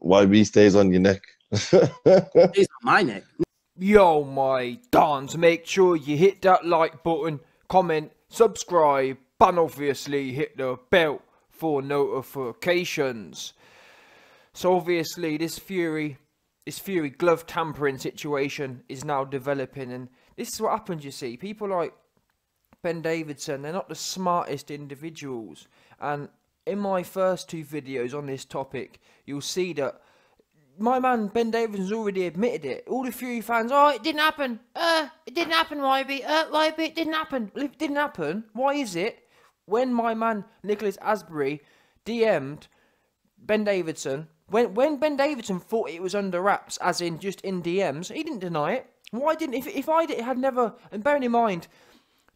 YB stays on your neck. It's on my neck. Yo, my dons, make sure you hit that like button, comment, subscribe, and obviously hit the bell for notifications. So obviously this Fury glove tampering situation is now developing, and this is what happens, you see. People like Ben Davidson, they're not the smartest individuals, and in my first two videos on this topic, you'll see that my man Ben Davidson's already admitted it. All the Fury fans, oh, it didn't happen. It didn't happen, YB. YB, it didn't happen. Well, if it didn't happen, why is it when my man Nicholas Asbury DM'd Ben Davidson, when Ben Davidson thought it was under wraps, as in just in DMs, he didn't deny it. Why didn't, if I had never, and bearing in mind,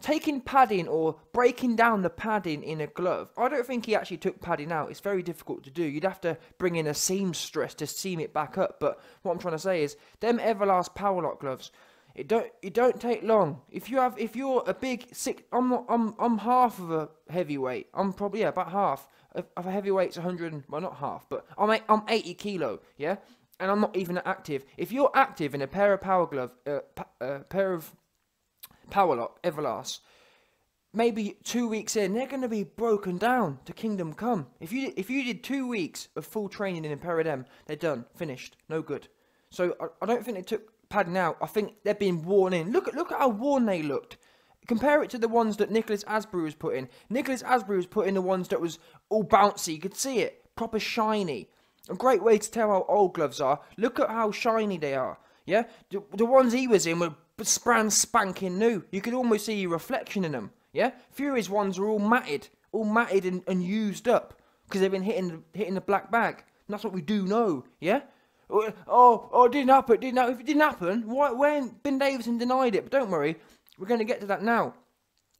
taking padding or breaking down the padding in a glove, I don't think he actually took padding out. It's very difficult to do. You'd have to bring in a seamstress to seam it back up. But what I'm trying to say is, them Everlast Powerlock gloves, it don't take long. If you're a big sick, I'm half of a heavyweight. I'm probably about half of a heavyweight's 100. Well, not half, but I'm 80 kilo. Yeah, and I'm not even active. If you're active in a pair of pair of Powerlock Everlast, maybe 2 weeks in, they're going to be broken down to kingdom come. If you did 2 weeks of full training in a pair of them, they're done, finished, no good. So I don't think they took padding out. I think they've been worn in. Look at how worn they looked. Compare it to the ones that Nicholas Asbury was put in. Nicholas Asbury was put in the ones that was all bouncy. You could see it, proper shiny. A great way to tell how old gloves are. Look at how shiny they are. Yeah, the ones he was in were brand spanking new. You could almost see your reflection in them. Yeah, Fury's ones are all matted and used up because they've been hitting the black bag. And that's what we do know. Yeah. Oh, it didn't happen. If it didn't happen, why? When Ben Davidson denied it, but don't worry, we're going to get to that now.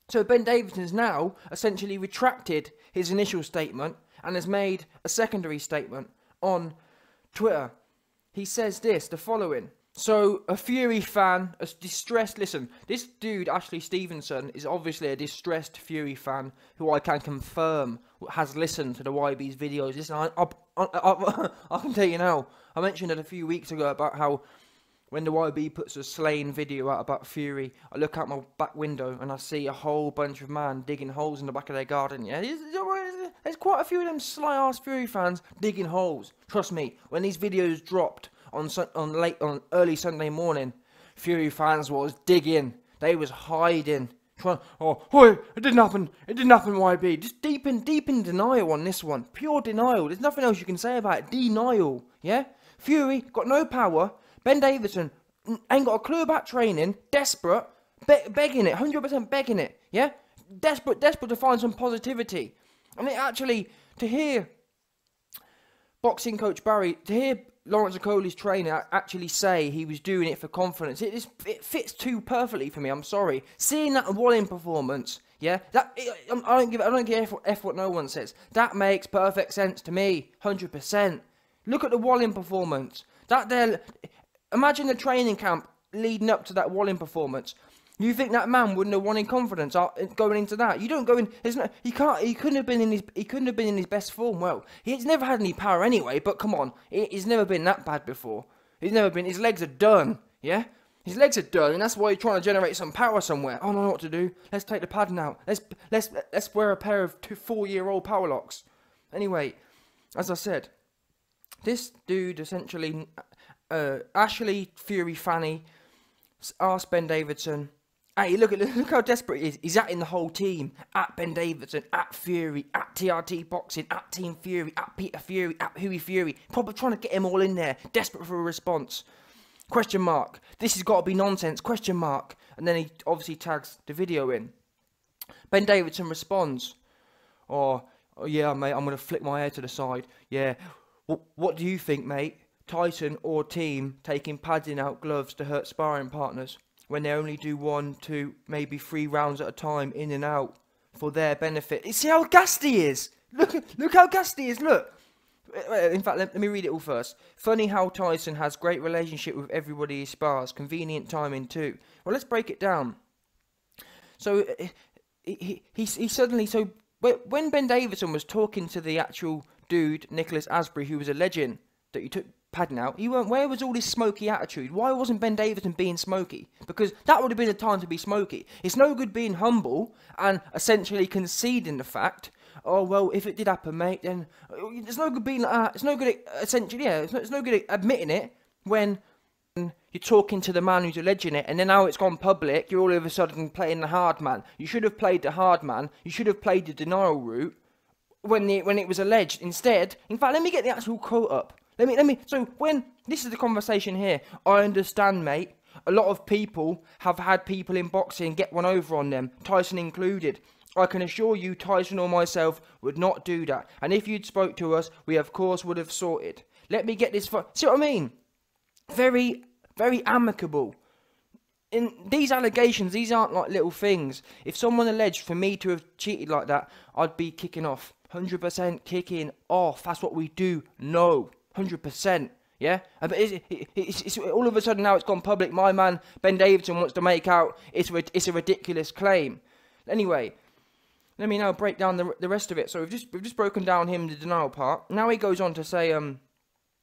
So Ben Davidson's now essentially retracted his initial statement and has made a secondary statement on Twitter. He says the following. So, a Fury fan, a distressed, listen, this dude, Ashley Stevenson, is obviously a distressed Fury fan who I can confirm has listened to the YB's videos. Listen, I can tell you now, I mentioned it a few weeks ago about how when the YB puts a slain video out about Fury, I look out my back window and I see a whole bunch of men digging holes in the back of their garden, yeah? There's quite a few of them sly-ass Fury fans digging holes. Trust me, when these videos dropped on early Sunday morning, Fury fans was digging. They was hiding. It didn't happen, YB. Just deep in denial on this one. Pure denial. There's nothing else you can say about it. Denial, yeah? Fury got no power. Ben Davidson ain't got a clue about training. Desperate. Begging it. 100% begging it, yeah? Desperate to find some positivity. I mean, actually, to hear boxing coach Barry, to hear Lawrence Okolie's trainer actually say he was doing it for confidence, it fits too perfectly for me. I'm sorry. Seeing that Walling performance, yeah, I don't care F what no one says. That makes perfect sense to me, 100%. Look at the Walling performance. Imagine the training camp leading up to that Walling performance. You think that man wouldn't have won in confidence going into that? You don't go in. He couldn't have been in his best form. Well, he's never had any power anyway. But come on, he's never been that bad before. He's never been. His legs are done. Yeah, his legs are done, and that's why he's trying to generate some power somewhere. I don't know what to do. Let's take the padding out. Let's wear a pair of 4-year-old power locks. Anyway, as I said, this dude essentially, Ashley Fury Fanny asked Ben Davidson. Hey, look how desperate he is. He's in the whole team. At Ben Davidson, at Fury, at TRT Boxing, at Team Fury, at Peter Fury, at Huey Fury. Probably trying to get him all in there. Desperate for a response. Question mark. This has got to be nonsense. Question mark. And then he obviously tags the video in. Ben Davidson responds. Oh yeah, mate, I'm going to flick my hair to the side. Yeah. What do you think, mate? Tyson or team taking padding out gloves to hurt sparring partners when they only do 1, 2, maybe 3 rounds at a time, in and out, for their benefit. You see how gassed he is? Look how gassed he is, look. In fact, let me read it all first. Funny how Tyson has great relationship with everybody he spars. Convenient timing too. Well, let's break it down. So, he suddenly... So, when Ben Davidson was talking to the actual dude, Nicholas Asbury, who was a legend, that you took padding out, where was all this smoky attitude? Why wasn't Ben Davidson being smoky? Because that would have been the time to be smoky. It's no good being humble and essentially conceding the fact, oh, well, if it did happen, mate, then it's no good being like that. It's no good, essentially, yeah, it's no good admitting it when you're talking to the man who's alleging it, and then now it's gone public, you're all of a sudden playing the hard man. You should have played the hard man. You should have played the denial route when it was alleged. Instead, in fact, let me get the actual quote up. So when, this is the conversation here, I understand, mate, a lot of people have had people in boxing get one over on them, Tyson included. I can assure you Tyson or myself would not do that. And if you'd spoke to us, we of course would have sorted. Let me get this, see what I mean? Very, very amicable. In these allegations, these aren't like little things. If someone alleged for me to have cheated like that, I'd be kicking off. 100% kicking off. That's what we do. No. 100%. Yeah? But it's all of a sudden now it's gone public. My man, Ben Davidson, wants to make out it's a ridiculous claim. Anyway, let me now break down the rest of it. So we've just broken down the denial part. Now he goes on to say,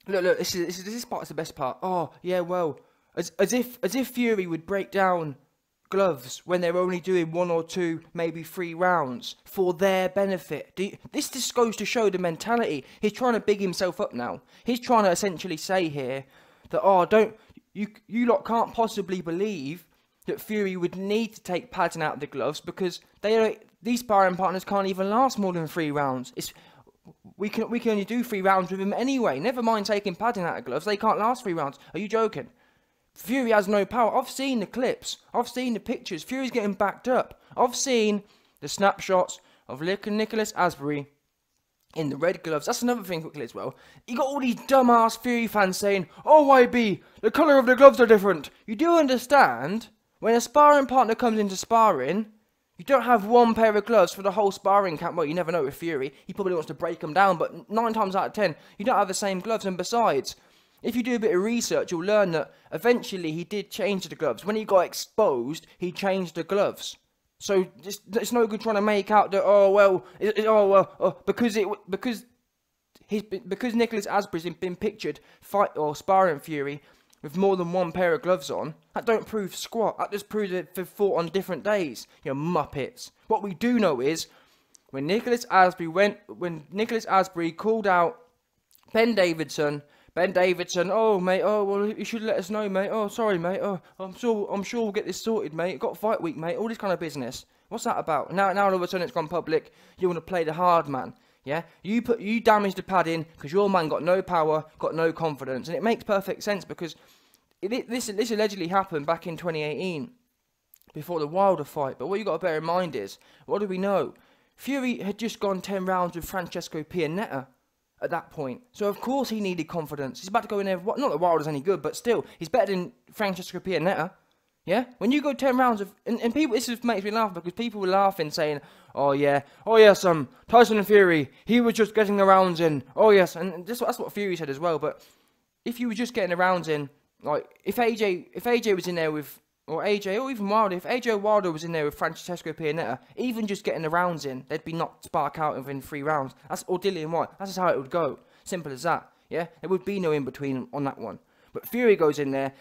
look, this part's the best part. Oh, yeah, well, as if Fury would break down gloves when they're only doing 1 or 2, maybe 3 rounds for their benefit. This just goes to show the mentality. He's trying to big himself up now. He's trying to essentially say here that, oh, you lot can't possibly believe that Fury would need to take padding out of the gloves because these sparring partners can't even last more than 3 rounds. We can only do 3 rounds with him anyway. Never mind taking padding out of gloves. They can't last 3 rounds. Are you joking? Fury has no power. I've seen the clips. I've seen the pictures. Fury's getting backed up. I've seen the snapshots of Nicholas Asbury in the red gloves. That's another thing quickly as well. You got all these dumbass Fury fans saying, oh, YB, the colour of the gloves are different. You do understand, when a sparring partner comes into sparring, you don't have 1 pair of gloves for the whole sparring camp. Well, you never know with Fury. He probably wants to break them down, but 9 times out of 10, you don't have the same gloves. And besides, if you do a bit of research, you'll learn that eventually he did change the gloves. When he got exposed, he changed the gloves. So it's no good trying to make out that, oh well, because Nicholas Asbury's been pictured fight or sparring Fury with more than 1 pair of gloves on. That don't prove squat. That just proves that they've fought on different days. You muppets. What we do know is when Nicholas Asbury called out Ben Davidson, oh mate, oh well, you should let us know, mate. Oh sorry, mate. Oh, I'm sure we'll get this sorted, mate. Got fight week, mate. All this kind of business. What's that about? Now all of a sudden it's gone public. You want to play the hard man, yeah? You damaged the padding because your man got no power, got no confidence, and it makes perfect sense because this allegedly happened back in 2018 before the Wilder fight. But what you got to bear in mind is, what do we know? Fury had just gone 10 rounds with Francesco Pianetta at that point. So of course he needed confidence. He's about to go in there, not that Wilder's any good, but still, he's better than Francesco Pianetta. Yeah? When you go 10 rounds of, and people, this just makes me laugh because people were laughing saying, oh yes, Tyson and Fury, he was just getting the rounds in. Oh yes, and that's what Fury said as well, but if you were just getting the rounds in, like, if AJ was in there with, or AJ, or even Wilder, if AJ Wilder was in there with Francesco Pianetta, even just getting the rounds in, they'd be knocked spark out within 3 rounds. Or Dillian White. That's just how it would go. Simple as that. Yeah? There would be no in-between on that one. But Fury goes in there,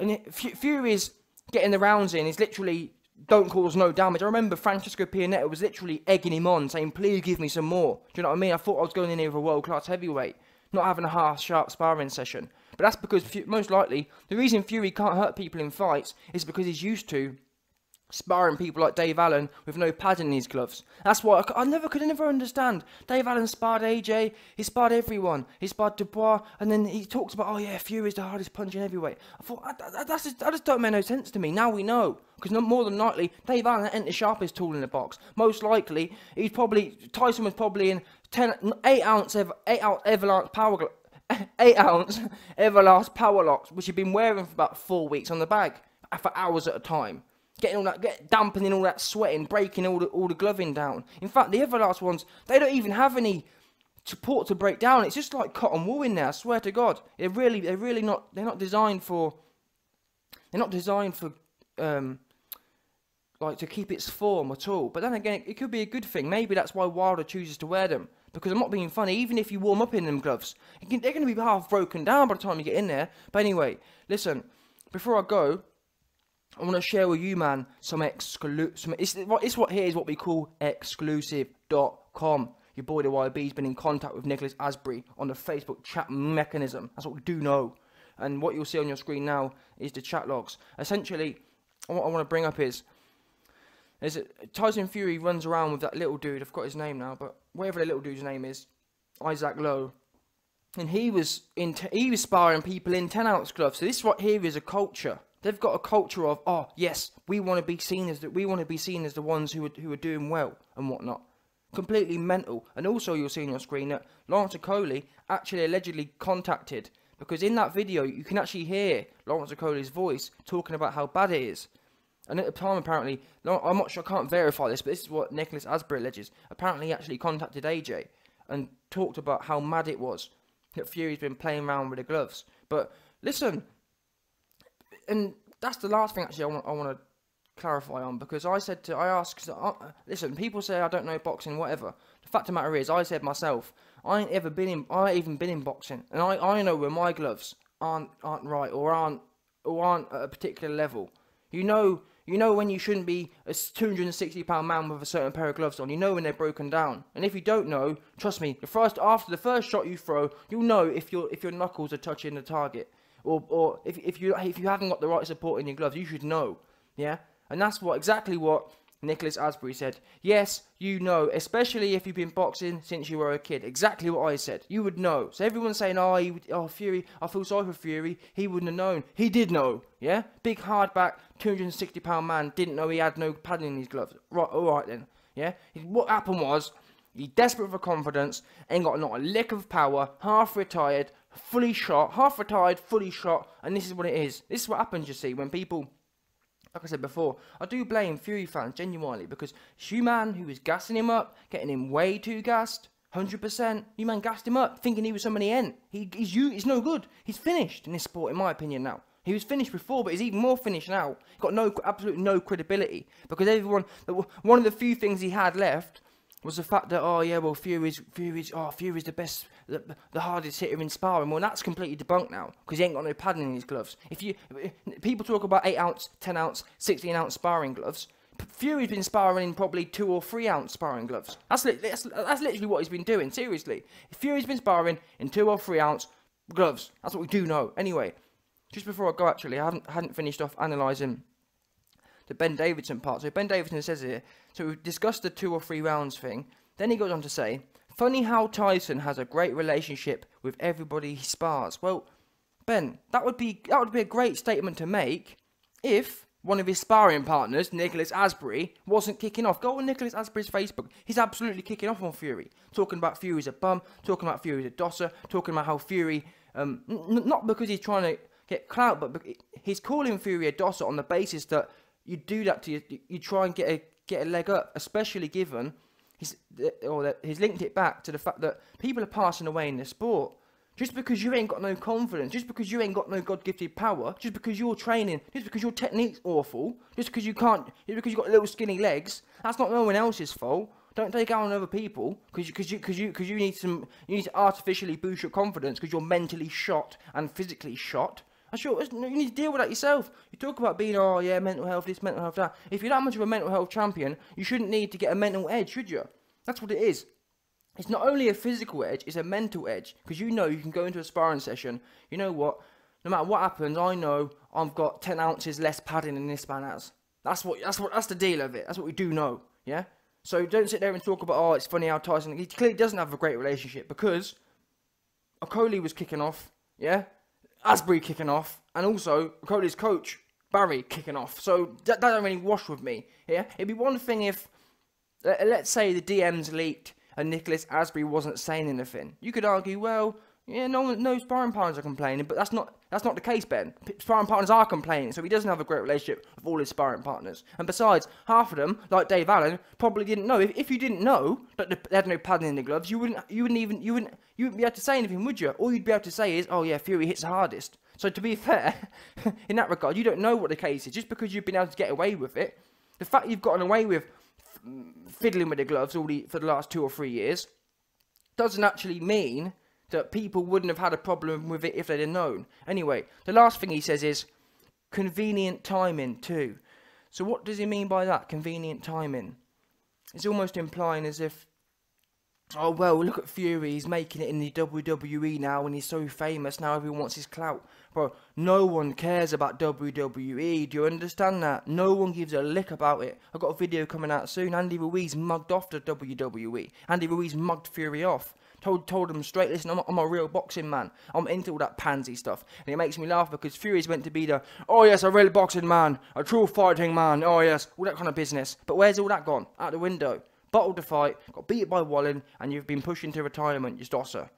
and Fury's getting the rounds in. He's literally, don't cause no damage. I remember Francesco Pianetta was literally egging him on, saying, please give me some more. Do you know what I mean? I thought I was going in here with a world-class heavyweight, not having a half-sharp sparring session. But that's because, most likely, the reason Fury can't hurt people in fights is because he's used to sparring people like Dave Allen with no padding in his gloves. That's why I could never understand. Dave Allen sparred AJ, he sparred everyone. He sparred Dubois, and then he talks about, oh yeah, Fury's the hardest punching heavyweight. I thought, that just don't make no sense to me. Now we know. Because more than likely, Dave Allen ain't the sharpest tool in the box. Most likely, Tyson was probably in 8 ounce Everlast power 8 ounce Everlast power locks, which he'd been wearing for about 4 weeks on the bag for hours at a time, dampening all that sweating, breaking all the gloving down. In fact, the Everlast ones, they don't even have any support to break down. It's just like cotton wool in there. I swear to God, they're not designed for like to keep its form at all. But then again, it could be a good thing. Maybe that's why Wilder chooses to wear them. Because I'm not being funny, even if you warm up in them gloves, they're going to be half broken down by the time you get in there. But anyway, listen, before I go, I want to share with you, man, it's what we call exclusive.com. Your boy the YB's been in contact with Nicholas Asbury on the Facebook chat mechanism. That's what we do know. And what you'll see on your screen now is the chat logs. Essentially, what I want to bring up is Tyson Fury runs around with that little dude. I've got his name now, but whatever the little dude's name is, Isaac Lowe, and he was sparring people in 10-ounce gloves. So this right here is a culture. They've got a culture of, oh yes, we want to be seen as the ones who are doing well and whatnot. Completely mental. And also you'll see on your screen that Lawrence Okoli actually allegedly contacted, because in that video you can actually hear Lawrence Okoli's voice talking about how bad it is. And at the time, apparently, I'm not sure, I can't verify this, but this is what Nicholas Asbury alleges. Apparently, he actually contacted AJ and talked about how mad it was that Fury's been playing around with the gloves. But listen, and that's the last thing actually I want to clarify on, because listen, people say I don't know boxing, whatever. The fact of the matter is, I said myself, I ain't even been in boxing, and I know where my gloves aren't right or aren't at a particular level. You know when you shouldn't be a 260-pound man with a certain pair of gloves on. You know when they're broken down. And if you don't know, trust me, after the first shot you throw, you'll know if your knuckles are touching the target, or if you haven't got the right support in your gloves. You should know, yeah. And that's exactly what Nicholas Asbury said. Yes, you know, especially if you've been boxing since you were a kid. Exactly what I said. You would know. So everyone's saying, Fury, I feel sorry for Fury. He wouldn't have known. He did know, yeah? Big, hardback, 260-pound man didn't know he had no padding in his gloves. Right, alright then, yeah? What happened was, he's desperate for confidence, ain't got not a lick of power, half retired, fully shot, and this is what it is. This is what happens, you see, when people... Like I said before, I do blame Fury fans genuinely, because Schumann, who was gassing him up, getting him way too gassed, 100%. You man gassed him up, thinking he was somebody in. He's no good. He's finished in this sport, in my opinion. Now he was finished before, but he's even more finished now. He's got absolutely no credibility, because one of the few things he had left was the fact that Fury's the best, the hardest hitter in sparring. Well, that's completely debunked now, because he ain't got no padding in his gloves. People talk about 8-ounce, 10-ounce, 16-ounce sparring gloves, Fury's been sparring in probably 2 or 3 ounce sparring gloves. That's literally what he's been doing. Seriously, Fury's been sparring in 2 or 3 ounce gloves. That's what we do know. Anyway, just before I go, actually, I hadn't finished off analysing the Ben Davison part. So Ben Davison says here, so we've discussed the 2 or 3 rounds thing. Then he goes on to say, funny how Tyson has a great relationship with everybody he spars. Well, Ben, that would be a great statement to make if one of his sparring partners, Nicholas Asbury, wasn't kicking off. Go on Nicholas Asbury's Facebook. He's absolutely kicking off on Fury. Talking about Fury's a bum, talking about Fury's a dosser, talking about how Fury, not because he's trying to get clout, but he's calling Fury a dosser on the basis that you do that to you try and get a leg up, especially given he's linked it back to the fact that people are passing away in the sport. Just because you ain't got no confidence, just because you ain't got no God-gifted power, just because you're training, just because your technique's awful, just because you've got little skinny legs, that's not no one else's fault. Don't take out on other people because you need to artificially boost your confidence because you're mentally shot and physically shot. You need to deal with that yourself. You talk about being, mental health this, mental health that. If you're that much of a mental health champion, you shouldn't need to get a mental edge, should you? That's what it is. It's not only a physical edge, it's a mental edge. Because you know you can go into a sparring session, you know what, no matter what happens, I know I've got 10 ounces less padding than this man has. That's the deal of it. That's what we do know, yeah? So don't sit there and talk about, it's funny how Tyson, he clearly doesn't have a great relationship because Okoli was kicking off, yeah? Asbury kicking off, and also Okoli's coach, Barry, kicking off. So that don't really wash with me, yeah? It'd be one thing if, let's say the DMs leaked, and Nicholas Asbury wasn't saying anything. You could argue, well, yeah, no sparring partners are complaining, but that's not the case, Ben. Sparring partners are complaining, so he doesn't have a great relationship with all his sparring partners. And besides, half of them, like Dave Allen, probably didn't know. If you didn't know that they had no padding in the gloves, you wouldn't be able to say anything, would you? All you'd be able to say is, oh yeah, Fury hits the hardest. So to be fair, in that regard, you don't know what the case is. Just because you've been able to get away with it, the fact you've gotten away with fiddling with the gloves for the last 2 or 3 years, doesn't actually mean that people wouldn't have had a problem with it if they'd have known. Anyway, the last thing he says is convenient timing too. So what does he mean by that, convenient timing? It's almost implying as if, oh well, look at Fury, he's making it in the WWE now and he's so famous, now everyone wants his clout. Bro, no one cares about WWE, do you understand that? No one gives a lick about it. I've got a video coming out soon, Andy Ruiz mugged off the WWE. Andy Ruiz mugged Fury off. Told him straight, listen, I'm a real boxing man. I'm into all that pansy stuff. And it makes me laugh because Fury's meant to be the, oh yes, a real boxing man, a true fighting man, oh yes, all that kind of business. But where's all that gone? Out the window. Bottled the fight, got beat by Wallen, and you've been pushed into retirement, you stosser.